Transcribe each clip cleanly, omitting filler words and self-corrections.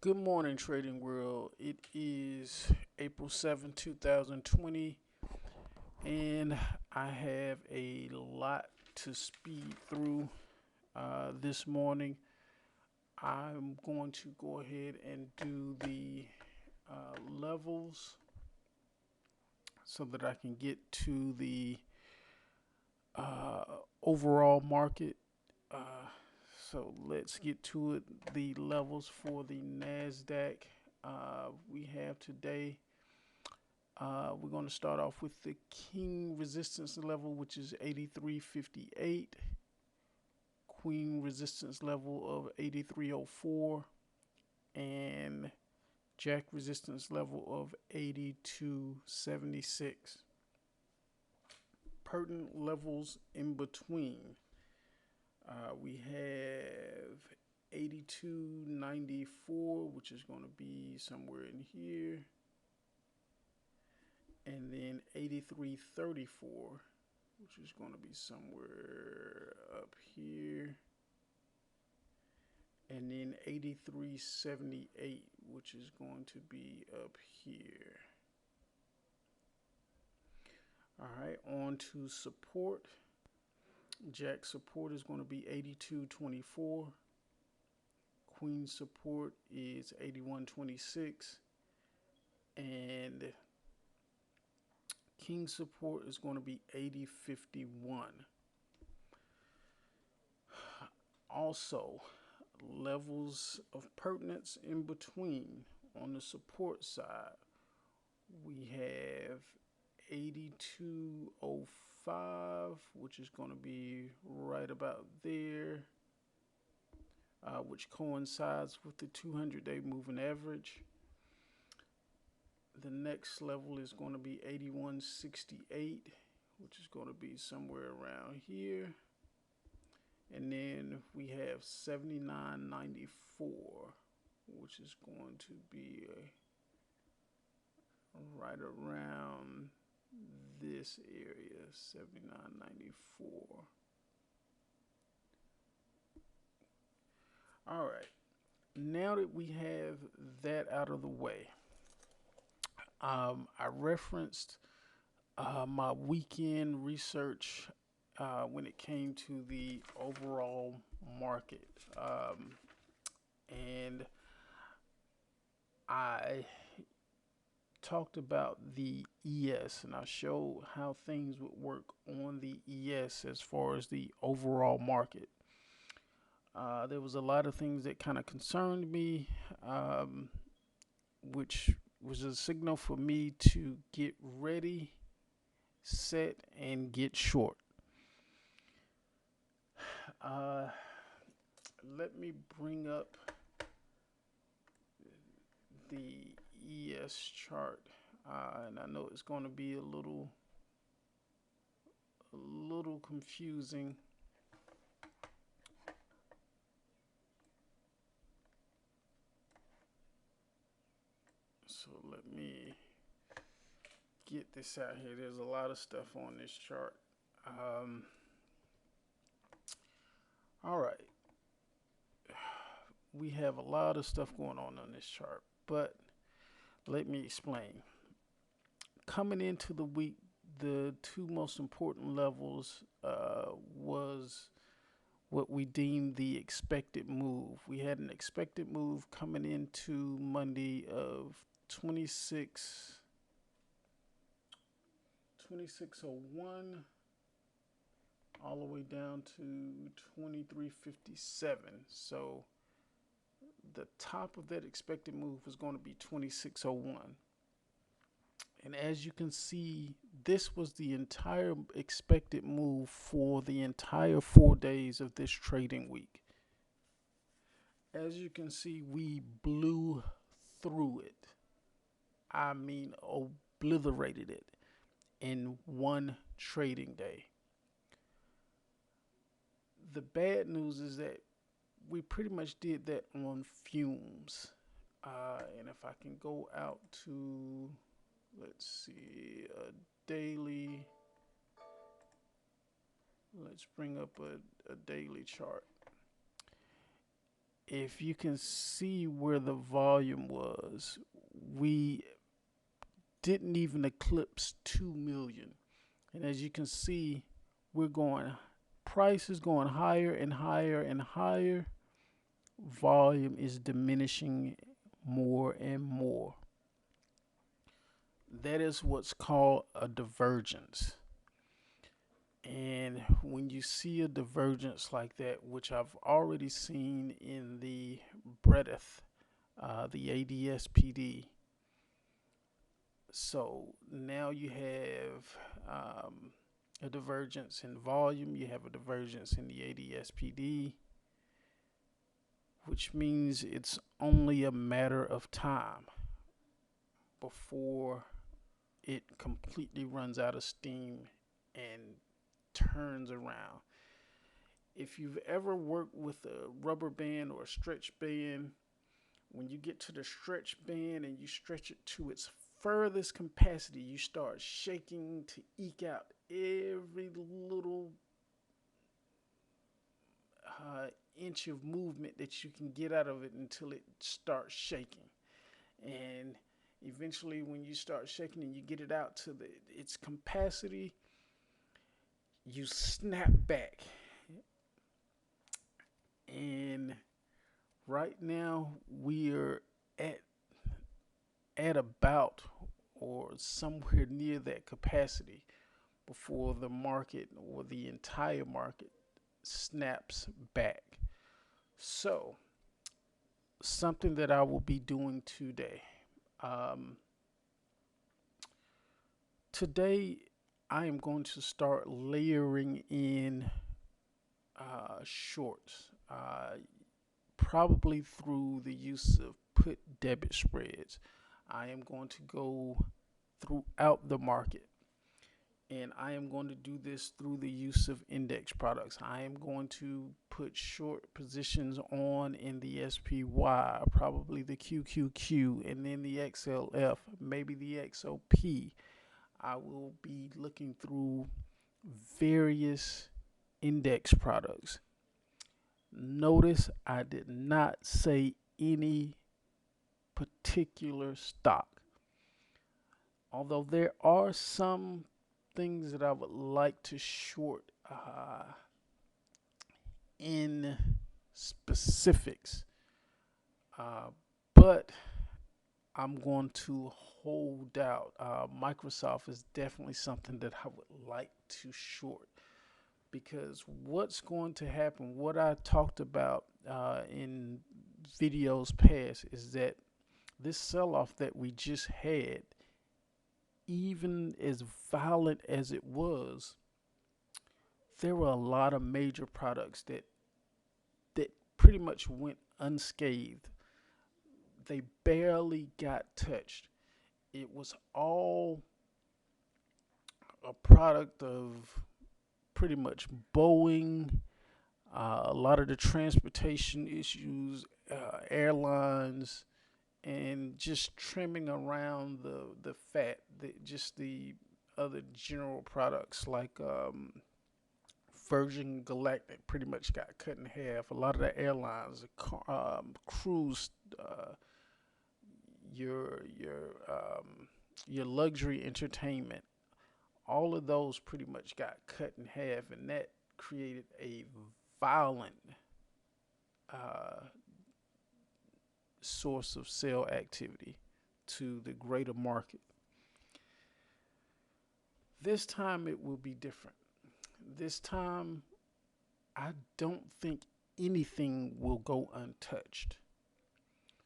Good morning, trading world. It is April 7th, 2020, and I have a lot to speed through this morning. I'm going to go ahead and do the levels so that I can get to the uh, overall market. Uh, so let's get to it. The levels for the NASDAQ we have today. We're going to start off with the King resistance level, which is 83.58. Queen resistance level of 83.04. And Jack resistance level of 82.76. Pertinent levels in between. We have 82.94, which is going to be somewhere in here. And then 83.34, which is going to be somewhere up here. And then 83.78, which is going to be up here. All right, on to support. Jack support is going to be 82.24. Queen support is 81.26. And King support is going to be 80.51. Also, levels of pertinence in between. On the support side, we have 82.05, which is going to be right about there, which coincides with the 200-day moving average. The next level is going to be 81.68, which is going to be somewhere around here. And then we have 79.94, which is going to be right around this area, 79.94. All right. Now that we have that out of the way, I referenced my weekend research when it came to the overall market. And I talked about the ES and I showed how things would work on the ES as far as the overall market. There was a lot of things that kind of concerned me, which was a signal for me to get ready, set, and get short. Uh, Let me bring up the ES chart, and I know it's going to be a little confusing. So let me get this out here. There's a lot of stuff on this chart. All right, we have a lot of stuff going on this chart, but let me explain. Coming into the week, the two most important levels was what we deemed the expected move. We had an expected move coming into Monday of 2601 all the way down to 2357. So the top of that expected move was going to be 2601. And as you can see, this was the entire expected move for the entire 4 days of this trading week. As you can see, we blew through it. I mean, obliterated it in one trading day. The bad news is that we pretty much did that on fumes. And if I can go out to, let's see, a daily, let's bring up a daily chart. if you can see where the volume was, we didn't even eclipse 2 million. And as you can see, we're going, price is going higher and higher and higher. Volume is diminishing more and more. That is what's called a divergence. And when you see a divergence like that, which I've already seen in the breadth, the ADS-PD, so now you have a divergence in volume, you have a divergence in the ADS-PD, which means it's only a matter of time before it completely runs out of steam and turns around. If you've ever worked with a rubber band or a stretch band, when you get to the stretch band and you stretch it to its furthest capacity, you start shaking to eke out every little inch of movement that you can get out of it until it starts shaking. And eventually, when you start shaking and you get it out to its capacity, you snap back. And right now, we are at about or somewhere near that capacity before the market or the entire market snaps back. So, something that I will be doing today. Today, I am going to start layering in shorts, probably through the use of put debit spreads. I am going to go throughout the market, and I am going to do this through the use of index products. I am going to put short positions on in the SPY, probably the QQQ, and then the XLF, maybe the XOP. I will be looking through various index products. Notice I did not say any particular stock. Although there are some things that I would like to short in specifics, but I'm going to hold out. Microsoft is definitely something that I would like to short, because what's going to happen, what I talked about in videos past, is that this sell-off that we just had, even as violent as it was, there were a lot of major products that pretty much went unscathed. They barely got touched. It was all a product of pretty much Boeing, a lot of the transportation issues, airlines, and just trimming around the fat, just the other general products like Virgin Galactic pretty much got cut in half. A lot of the airlines, cruise, your your luxury entertainment, all of those pretty much got cut in half, and that created a violent source of sell activity to the greater market. This time it will be different. This time, I don't think anything will go untouched.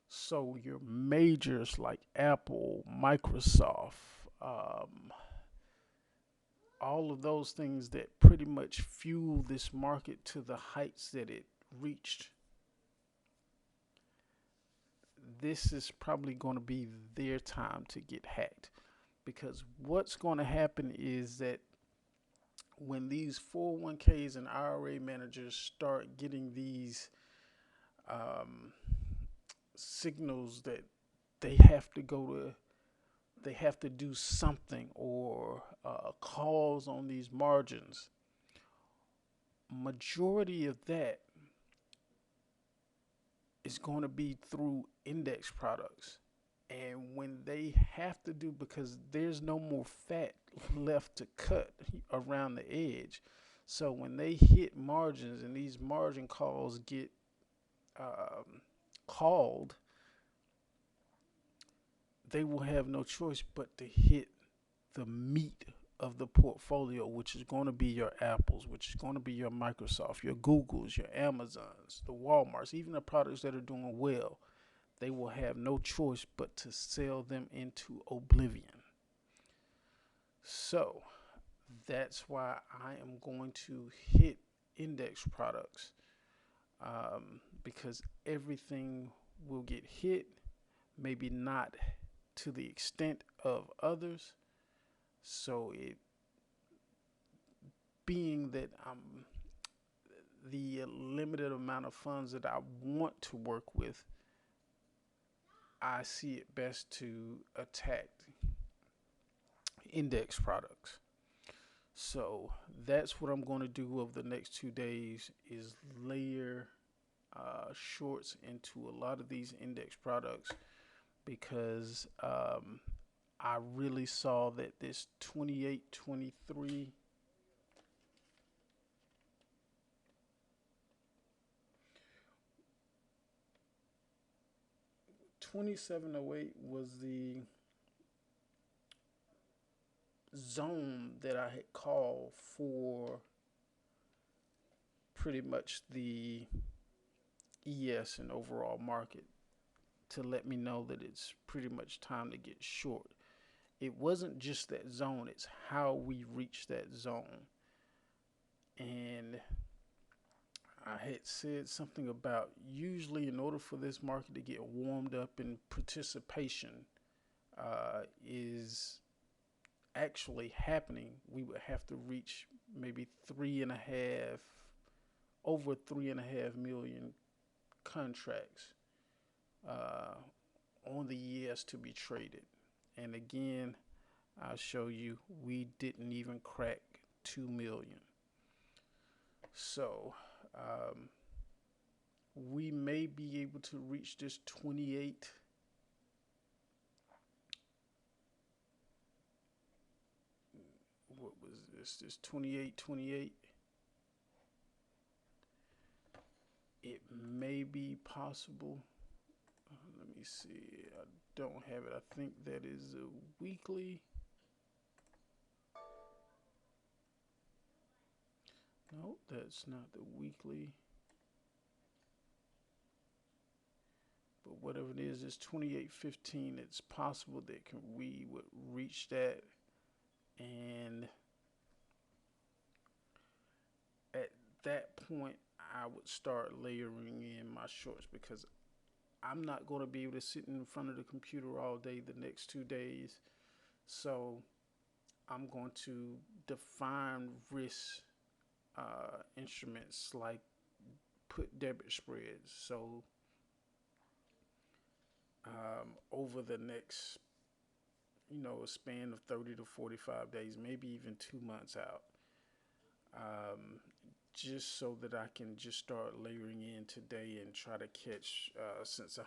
So your majors like Apple, Microsoft, all of those things that pretty much fuel this market to the heights that it reached, this is probably going to be their time to get hacked. Because what's going to happen is that when these 401ks and IRA managers start getting these signals that they have to they have to do something, or calls on these margins, majority of that is going to be through index products. And when they have to do, because there's no more fat left to cut around the edge. So when they hit margins and these margin calls get called, they will have no choice but to hit the meat of the portfolio, which is going to be your Apples, which is going to be your Microsoft, your Googles, your Amazons, the Walmarts, even the products that are doing well. They will have no choice but to sell them into oblivion. So that's why I am going to hit index products, because everything will get hit, maybe not to the extent of others. So it being that I'm the limited amount of funds that I want to work with, I see it best to attack index products. So that's what I'm going to do over the next 2 days is layer shorts into a lot of these index products because I really saw that this 2823 2708 was the zone that I had called for pretty much the ES and overall market to let me know that it's pretty much time to get short. It wasn't just that zone, it's how we reach that zone. And I had said something about usually in order for this market to get warmed up in participation is actually happening, we would have to reach maybe over 3.5 million contracts on the ES to be traded. And again, I'll show you we didn't even crack 2 million. So we may be able to reach this 28. What was this? This 2828. It may be possible. Let me see. I don't have it. I think that is a weekly. No, that's not the weekly. But whatever it is, it's 2815. It's possible that we would reach that, and at that point, I would start layering in my shorts because I'm not going to be able to sit in front of the computer all day the next 2 days. So I'm going to define risk instruments like put debit spreads. So over the next, a span of 30 to 45 days, maybe even 2 months out, just so that I can just start layering in today and try to catch, since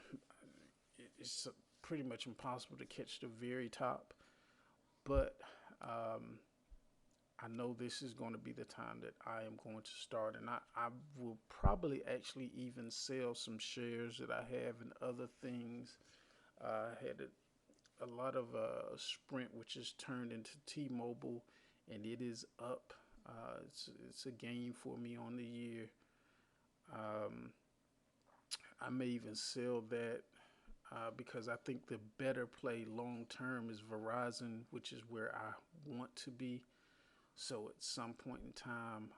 it's pretty much impossible to catch the very top, but I know this is going to be the time that I am going to start, and I will probably actually even sell some shares that I have in other things. I had a lot of Sprint, which is turned into T-Mobile, and it is up. It's a gain for me on the year. I may even sell that because I think the better play long term is Verizon, which is where I want to be. So at some point in time,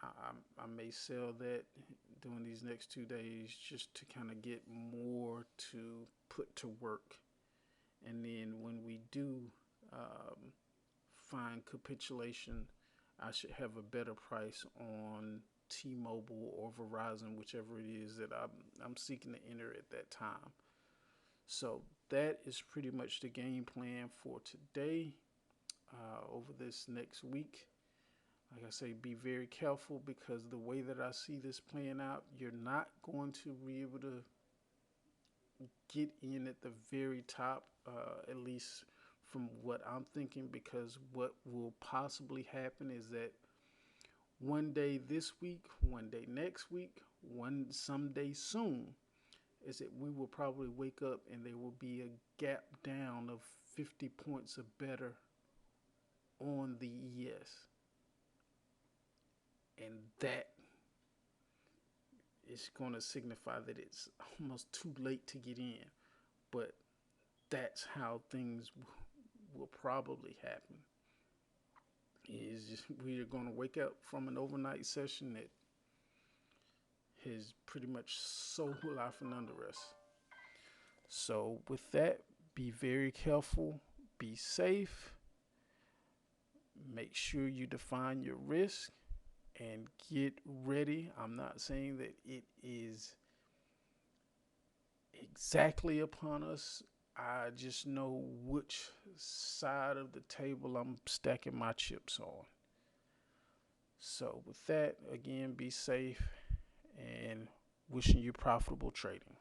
I may sell that during these next 2 days just to kind of get more to put to work. And then when we do find capitulation, I should have a better price on T-Mobile or Verizon, whichever it is that I'm seeking to enter at that time. So that is pretty much the game plan for today. Over this next week, Like I say, be very careful, because the way that I see this playing out, you're not going to be able to get in at the very top, at least from what I'm thinking, because what will possibly happen is that one day this week, one day next week, one someday soon, is that we will probably wake up and there will be a gap down of 50 points or better on the ES. And that is going to signify that it's almost too late to get in. But that's how things will probably happen. Is just we are going to wake up from an overnight session that has pretty much sold life and under us. So with that, be very careful, be safe, make sure you define your risk, and get ready. I'm not saying that it is exactly upon us. I just know which side of the table I'm stacking my chips on. So with that, again, be safe and wishing you profitable trading.